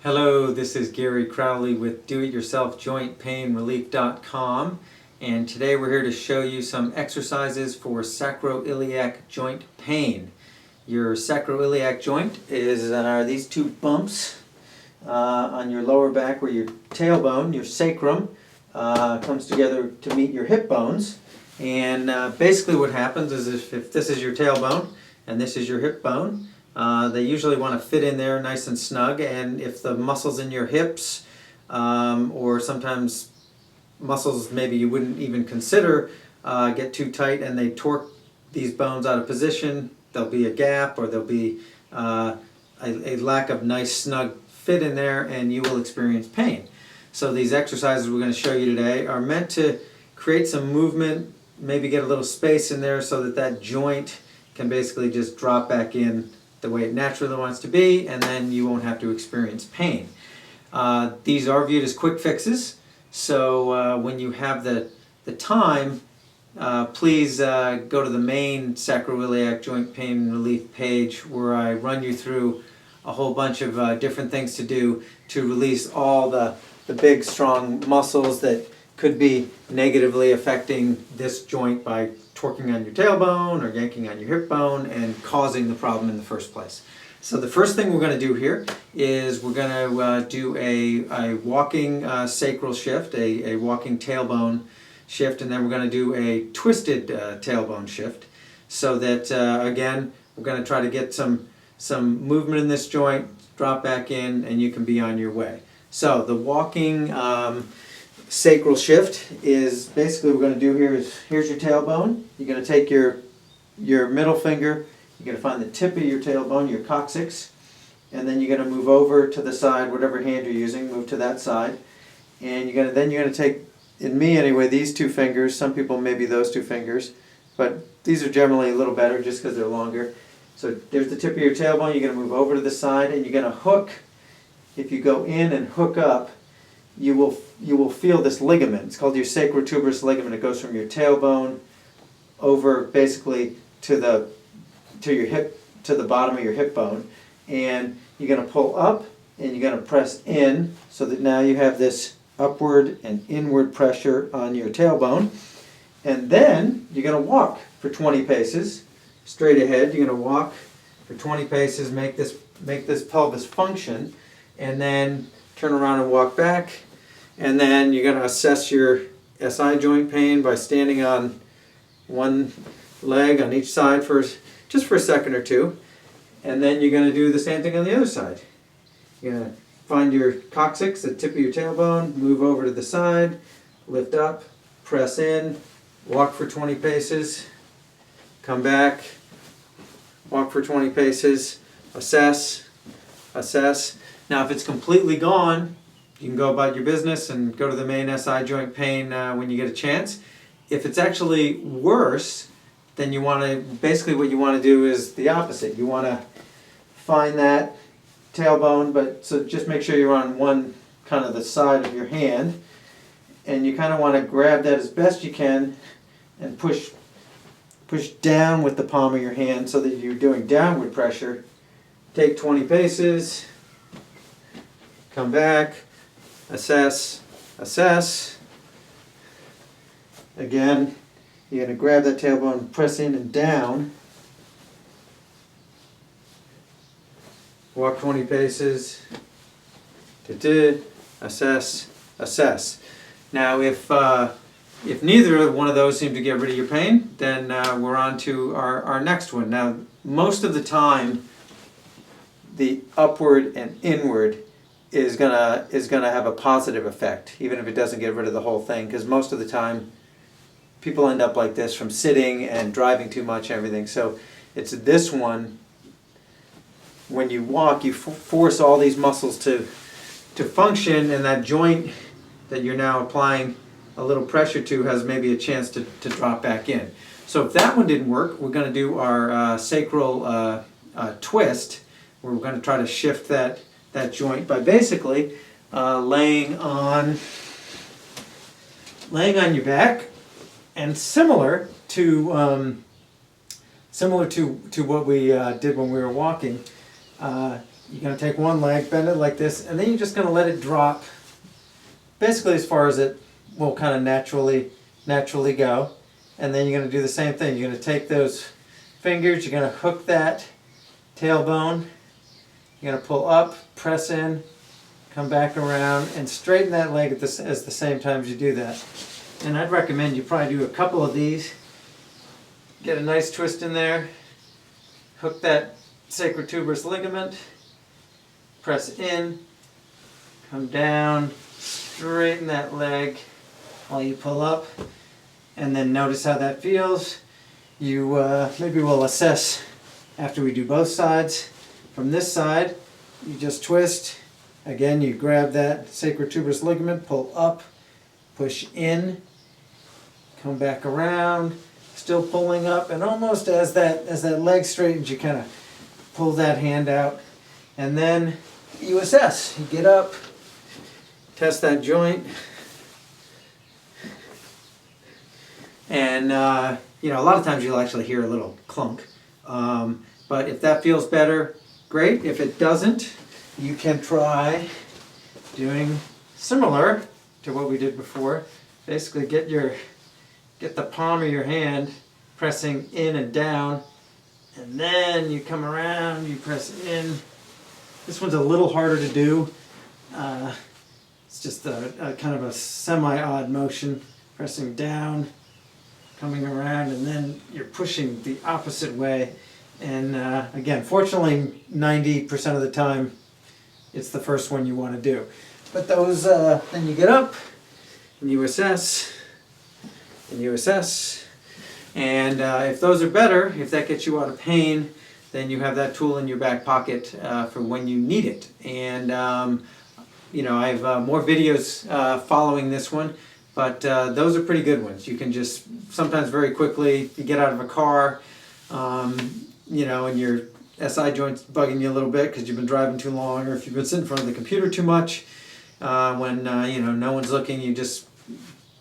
Hello, this is Gary Crowley with DoItYourselfJointPainRelief.com, and today we're here to show you some exercises for sacroiliac joint pain. Your sacroiliac joint are these two bumps on your lower back where your tailbone, your sacrum, comes together to meet your hip bones. And basically what happens is if this is your tailbone and this is your hip bone, they usually want to fit in there nice and snug, and if the muscles in your hips or sometimes muscles maybe you wouldn't even consider get too tight and they torque these bones out of position, there'll be a gap or there'll be a lack of nice snug fit in there and you will experience pain. So these exercises we're going to show you today are meant to create some movement, maybe get a little space in there so that that joint can basically just drop back in the way it naturally wants to be, and then you won't have to experience pain. These are viewed as quick fixes, so when you have the time, please go to the main sacroiliac joint pain relief page where I run you through a whole bunch of different things to do to release all the big strong muscles that could be negatively affecting this joint by torquing on your tailbone or yanking on your hip bone and causing the problem in the first place. So the first thing we're going to do here is we're going to do a walking sacral shift, a walking tailbone shift, and then we're going to do a twisted tailbone shift, so that again we're going to try to get some movement in this joint, drop back in, and you can be on your way. So the walking sacral shift is basically what we're going to do here is, here's your tailbone. You're going to take your middle finger, you're going to find the tip of your tailbone, your coccyx, and then you're going to move over to the side, whatever hand you're using, move to that side. And you're going to take, in me anyway, these two fingers. Some people maybe those two fingers, but these are generally a little better just because they're longer. So there's the tip of your tailbone. You're going to move over to the side and you're going to hook. If you go in and hook up, you will feel this ligament. It's called your sacrotuberous ligament. It goes from your tailbone over basically to your hip, to the bottom of your hip bone, and you're going to pull up and you're going to press in so that now you have this upward and inward pressure on your tailbone. And then you're going to walk for 20 paces straight ahead. You're going to walk for 20 paces, make this pelvis function, and then turn around and walk back. And then you're going to assess your SI joint pain by standing on one leg on each side just for a second or two. And then you're going to do the same thing on the other side. You're going to find your coccyx, the tip of your tailbone, move over to the side, lift up, press in, walk for 20 paces, come back, walk for 20 paces, assess, assess. Now if it's completely gone, you can go about your business and go to the main SI joint pain when you get a chance. If it's actually worse, then basically what you want to do is the opposite. You want to find that tailbone, so just make sure you're on one kind of the side of your hand, and you kind of want to grab that as best you can and push down with the palm of your hand so that you're doing downward pressure. Take 20 paces, come back, assess, assess. Again, you're going to grab that tailbone and press in and down. Walk 20 paces. Assess, assess. Now if neither one of those seem to get rid of your pain, then we're on to our next one. Now most of the time the upward and inward is gonna have a positive effect, even if it doesn't get rid of the whole thing, because most of the time people end up like this from sitting and driving too much and everything. So it's this one, when you walk, you force all these muscles to function, and that joint that you're now applying a little pressure to has maybe a chance to drop back in. So if that one didn't work, we're going to do our sacral twist, where we're going to try to shift that joint by basically laying on your back, and similar to what we did when we were walking. you're going to take one leg, bend it like this, and then you're just going to let it drop basically as far as it will kind of naturally go. And then you're going to do the same thing. You're going to take those fingers, you're going to hook that tailbone, you're going to pull up, press in, come back around, and straighten that leg at the same time as you do that. And I'd recommend you probably do a couple of these. Get a nice twist in there, hook that sacrotuberous ligament, press in, come down, straighten that leg while you pull up, and then notice how that feels. You maybe we'll assess after we do both sides. From this side, you just twist. Again, you grab that sacrotuberous ligament, pull up, push in, come back around, still pulling up, and almost as that leg straightens, you kind of pull that hand out, and then you assess. You get up, test that joint, and you know, a lot of times you'll actually hear a little clunk. But if that feels better, great. If it doesn't, you can try doing similar to what we did before. Basically get the palm of your hand pressing in and down, and then you come around, you press in. This one's a little harder to do. It's just a kind of a semi-odd motion, pressing down, coming around, and then you're pushing the opposite way. And again, fortunately, 90% of the time, it's the first one you want to do. But those, then you get up, and you assess, and you assess. And if those are better, if that gets you out of pain, then you have that tool in your back pocket for when you need it. And you know, I have more videos following this one, but those are pretty good ones. You can just, sometimes very quickly, you get out of a car, you know, and your SI joint's bugging you a little bit because you've been driving too long, or if you've been sitting in front of the computer too much, when you know, no one's looking, you just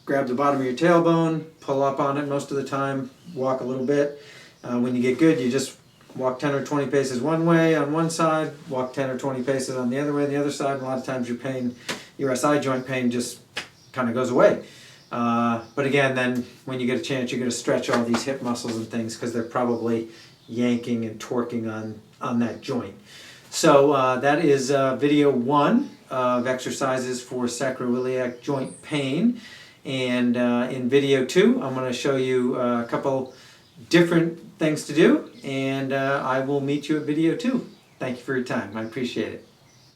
grab the bottom of your tailbone, pull up on it most of the time, walk a little bit. When you get good, you just walk 10 or 20 paces one way on one side, walk 10 or 20 paces on the other way on the other side, and a lot of times your pain, your SI joint pain just kind of goes away. But again, then when you get a chance, you're going to stretch all these hip muscles and things because they're probably yanking and torquing on that joint. So that is video 1 of exercises for sacroiliac joint pain. And in video 2, I'm going to show you a couple different things to do, and I will meet you at video 2. Thank you for your time. I appreciate it.